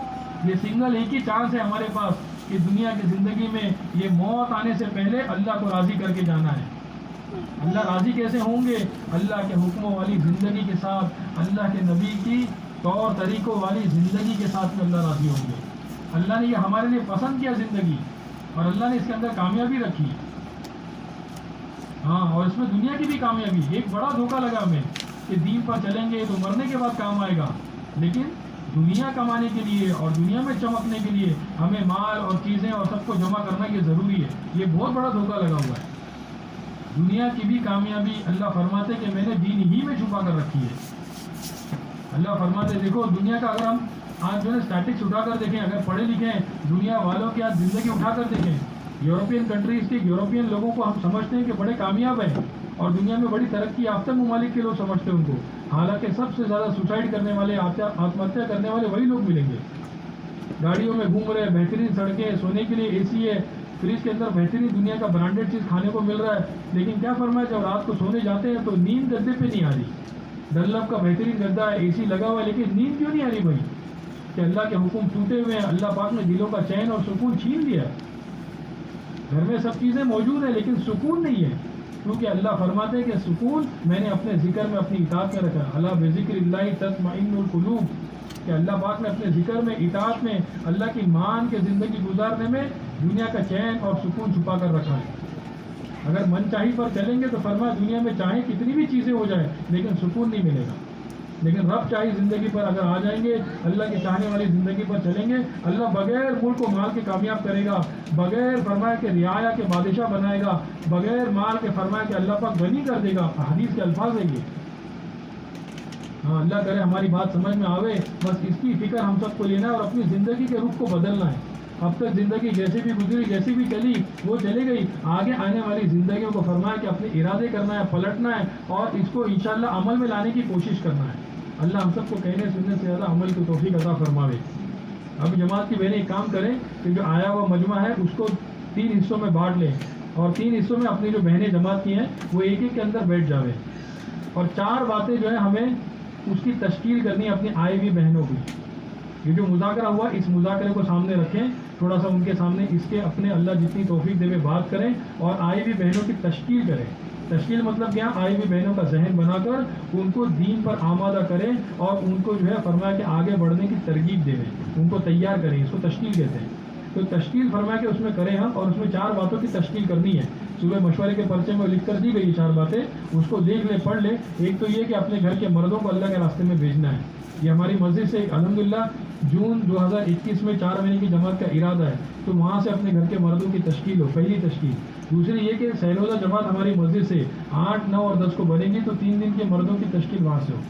یہ سنگل ایک ہی چانس ہے ہمارے پاس کہ دنیا کی زندگی میں یہ موت آنے سے پہلے اللہ کو راضی کر کے جانا ہے. اللہ راضی کیسے ہوں گے؟ اللہ کے حکموں والی زندگی کے ساتھ، اللہ کے نبی کی طور طریقوں والی زندگی کے ساتھ میں اللہ راضی ہوں گے. اللہ نے یہ ہمارے لیے پسند کیا زندگی، اور اللہ نے اس کے اندر کامیابی رکھی. ہاں، اور اس میں دنیا کی بھی کامیابی. ایک بڑا دھوکہ لگا ہمیں کہ دین پر چلیں گے تو مرنے کے بعد کام آئے گا، لیکن دنیا کمانے کے لیے اور دنیا میں چمکنے کے لیے ہمیں مال اور چیزیں اور سب کو جمع کرنا یہ ضروری ہے. یہ بہت بڑا دھوکہ لگا ہوا ہے. دنیا کی بھی کامیابی اللہ فرماتے کہ میں نے دین ہی میں چھپا کر رکھی ہے. اللہ فرماتے دیکھو دنیا کا اگر ہم آج جو ہے اسٹیٹکس اٹھا کر دیکھیں, اگر پڑھے لکھے ہیں دنیا والوں کی آج زندگی اٹھا کر دیکھیں, یورپین کنٹریز کے یورپین لوگوں کو ہم سمجھتے ہیں کہ بڑے کامیاب ہیں اور دنیا میں بڑی ترقی یافتہ ممالک کے لوگ سمجھتے ہیں ان کو, حالانکہ سب سے زیادہ سوسائڈ کرنے والے, آتم ہتیا کرنے والے وہی لوگ ملیں گے. گاڑیوں میں گھوم رہے, بہترین سڑکیں, سونے کے لیے اے سی ہے, فریج کے اندر بہترین دنیا کا برانڈیڈ چیز کھانے کو مل رہا ہے, لیکن کیا فرمایا جب رات کو سونے جاتے ہیں تو نیند گدے پہ نہیں آ رہی. ڈنلپ کا بہترین گدا ہے, اے سی لگا ہوا ہے, لیکن نیند کیوں نہیں آ رہی بھائی؟ کہ اللہ کے حکم ٹوٹے ہوئے ہیں, اللہ پاک نے دلوں کا چین اور سکون چھین لیا. گھر میں سب چیزیں موجود ہیں لیکن سکون نہیں ہے, کیونکہ اللہ فرماتے ہیں کہ سکون میں نے اپنے ذکر میں, اپنی اطاعت میں رکھا. اللہ بذکر اللہ تطمئن القلوب, کہ اللہ پاک نے اپنے ذکر میں, اطاعت میں, اللہ کی مان کے زندگی گزارنے میں دنیا کا چین اور سکون چھپا کر رکھا ہے. اگر من چاہی پر چلیں گے تو فرمایا دنیا میں چاہے کتنی بھی چیزیں ہو جائیں لیکن سکون نہیں ملے گا. لیکن رب چاہی زندگی پر اگر آ جائیں گے, اللہ کی چاہنے والی زندگی پر چلیں گے, اللہ بغیر ملک و مال کے کامیاب کرے گا, بغیر فرمایا کہ رعایا کے بادشاہ بنائے گا, بغیر مال کے فرمایا کہ اللہ پاک غنی کر دے گا. حدیث کے الفاظ ہے یہ. ہاں اللہ کرے ہماری بات سمجھ میں آوے, بس اس کی فکر ہم سب کو لینا ہے اور اپنی زندگی کے رخ کو بدلنا ہے. اب تک زندگی جیسے بھی گزری, جیسی بھی چلی وہ چلی گئی. آگے آنے والی زندگیوں کو فرمایا کہ اپنے ارادے کرنا ہے, پلٹنا ہے اور اس کو انشاءاللہ عمل میں لانے کی کوشش کرنا ہے. اللہ ہم سب کو کہنے سننے سے زیادہ عمل کی توفیق عطا فرماوے. اب جماعت کی بہنیں ایک کام کریں کہ جو آیا ہوا مجمع ہے اس کو 3 حصوں میں بانٹ لیں اور 3 حصوں میں اپنی جو بہنیں جماعت کی ہیں وہ ایک ایک کے اندر بیٹھ جاویں اور 4 باتیں جو ہے ہمیں اس کی تشکیل کرنی ہے اپنی آئی ہوئی بہنوں کی. یہ جو مذاکرہ ہوا اس مذاکرے کو سامنے رکھیں, تھوڑا سا ان کے سامنے اس کے اپنے اللہ جتنی توفیق دے بات کریں اور آئی ہوئی بہنوں کی تشکیل کریں. تشکیل مطلب کیا؟ آئی ہوئی بہنوں کا ذہن بنا کر ان کو دین پر آمادہ کریں اور ان کو جو ہے فرمایا کہ آگے بڑھنے کی ترغیب دیں, ان کو تیار کریں. اس کو تشکیل کہتے ہیں. تو تشکیل فرمایا کہ اس میں کریں ہم, اور اس میں 4 باتوں کی تشکیل کرنی ہے. صبح مشورے کے پرچے میں لکھ کر دی گئی 4 باتیں, اس کو دیکھ لیں, پڑھ لیں. ایک تو یہ کہ اپنے گھر کے مردوں کو اللہ کے راستے میں بھیجنا ہے. یہ ہماری مسجد سے الحمدللہ جون 2021 میں 4 مہینے کی جماعت کا ارادہ ہے, تو وہاں سے اپنے گھر کے مردوں کی تشکیل ہو, پہلی تشکیل. دوسری یہ کہ سہلوزہ جماعت ہماری مسجد سے 8, 9 اور 10 کو بنے گی, تو 3 دن کے مردوں کی تشکیل وہاں سے ہو.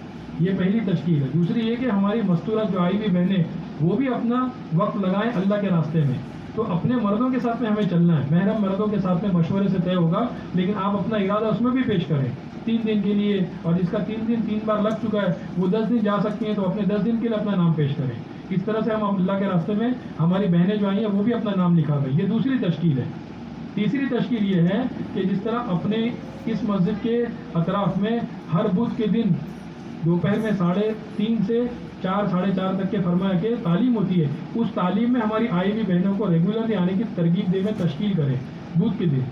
یہ پہلی تشکیل ہے. دوسری یہ کہ ہماری مستورات جو آئی ہوئی بہنیں وہ بھی اپنا وقت لگائیں اللہ کے راستے میں. تو اپنے مردوں کے ساتھ میں ہمیں چلنا ہے, محرم مردوں کے ساتھ میں مشورے سے طے ہوگا, لیکن آپ اپنا ارادہ اس میں بھی پیش کریں 3 دن کے لیے, اور جس کا 3 دن 3 بار لگ چکا ہے وہ 10 دن جا سکتی ہیں, تو اپنے 10 دن کے لیے اپنا نام پیش کریں. اس طرح سے ہم اللہ کے راستے میں ہماری بہنیں جو آئی ہیں وہ بھی اپنا نام لکھا گئی. یہ دوسری تشکیل ہے. تیسری تشکیل یہ ہے کہ جس طرح اپنے اس مسجد کے اطراف میں ہر بدھ کے دن دوپہر میں 3:30 سے 4, 4:30 تک کے فرمایا کہ تعلیم ہوتی ہے, اس تعلیم میں ہماری آئی ہوئی بہنوں کو ریگولرلی آنے کی ترغیب دے میں تشکیل کریں بدھ کے دن,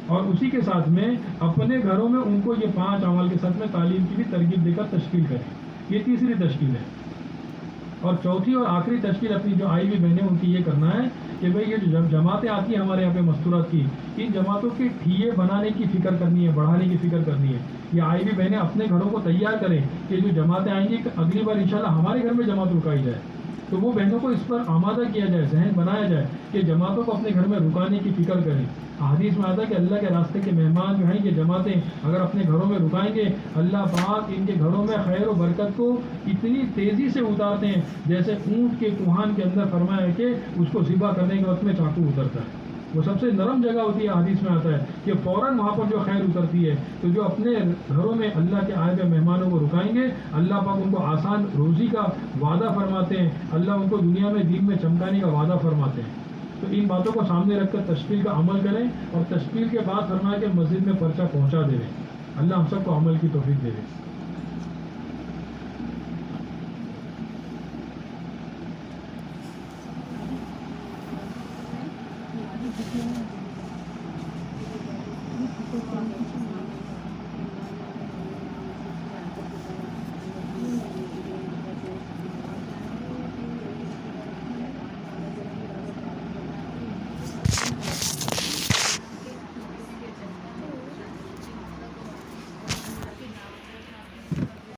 اور اسی کے ساتھ میں اپنے گھروں میں ان کو یہ 5 اعمال کے ساتھ میں تعلیم کی بھی ترغیب دے کر تشکیل کریں. یہ تیسری تشکیل ہے. اور چوتھی اور آخری تشکیل اپنی جو آئی ہوئی بہنیں ان کی یہ کرنا ہے کہ بھئی یہ جو جماعتیں آتی ہیں ہمارے یہاں پہ مستورات کی, ان جماعتوں کے ٹھیے بنانے کی فکر کرنی ہے, بڑھانے کی فکر کرنی ہے. یہ آئی ہوئی بہنیں اپنے گھروں کو تیار کریں کہ جو جماعتیں آئیں گی اگلی بار انشاءاللہ ہمارے گھر میں جماعت رکائی جائے, تو وہ بہنوں کو اس پر آمادہ کیا جائے, ذہن بنایا جائے کہ جماعتوں کو اپنے گھر میں رکانے کی فکر کریں. حدیث میں آتا ہے کہ اللہ کے راستے کے مہمان جو ہیں یہ جماعتیں اگر اپنے گھروں میں رکائیں گے, اللہ پاک ان کے گھروں میں خیر و برکت کو اتنی تیزی سے اتارتے ہیں جیسے اونٹ کے کوہان کے اندر فرمایا ہے کہ اس کو ذبح کرنے کے وقت میں چاقو اترتا ہے. وہ سب سے نرم جگہ ہوتی ہے, حدیث میں آتا ہے کہ فوراً وہاں پر جو خیر اترتی ہے. تو جو اپنے گھروں میں اللہ کے آئے ہوئے مہمانوں کو رکائیں گے, اللہ پاک ان کو آسان روزی کا وعدہ فرماتے ہیں, اللہ ان کو دنیا میں دین میں چمکانے کا وعدہ فرماتے ہیں. تو ان باتوں کو سامنے رکھ کر تشکیل کا عمل کریں, اور تشکیل کے بعد فرمایا کہ مسجد میں پرچہ پہنچا دے رہے. اللہ ہم سب کو عمل کی توفیق دے رہے.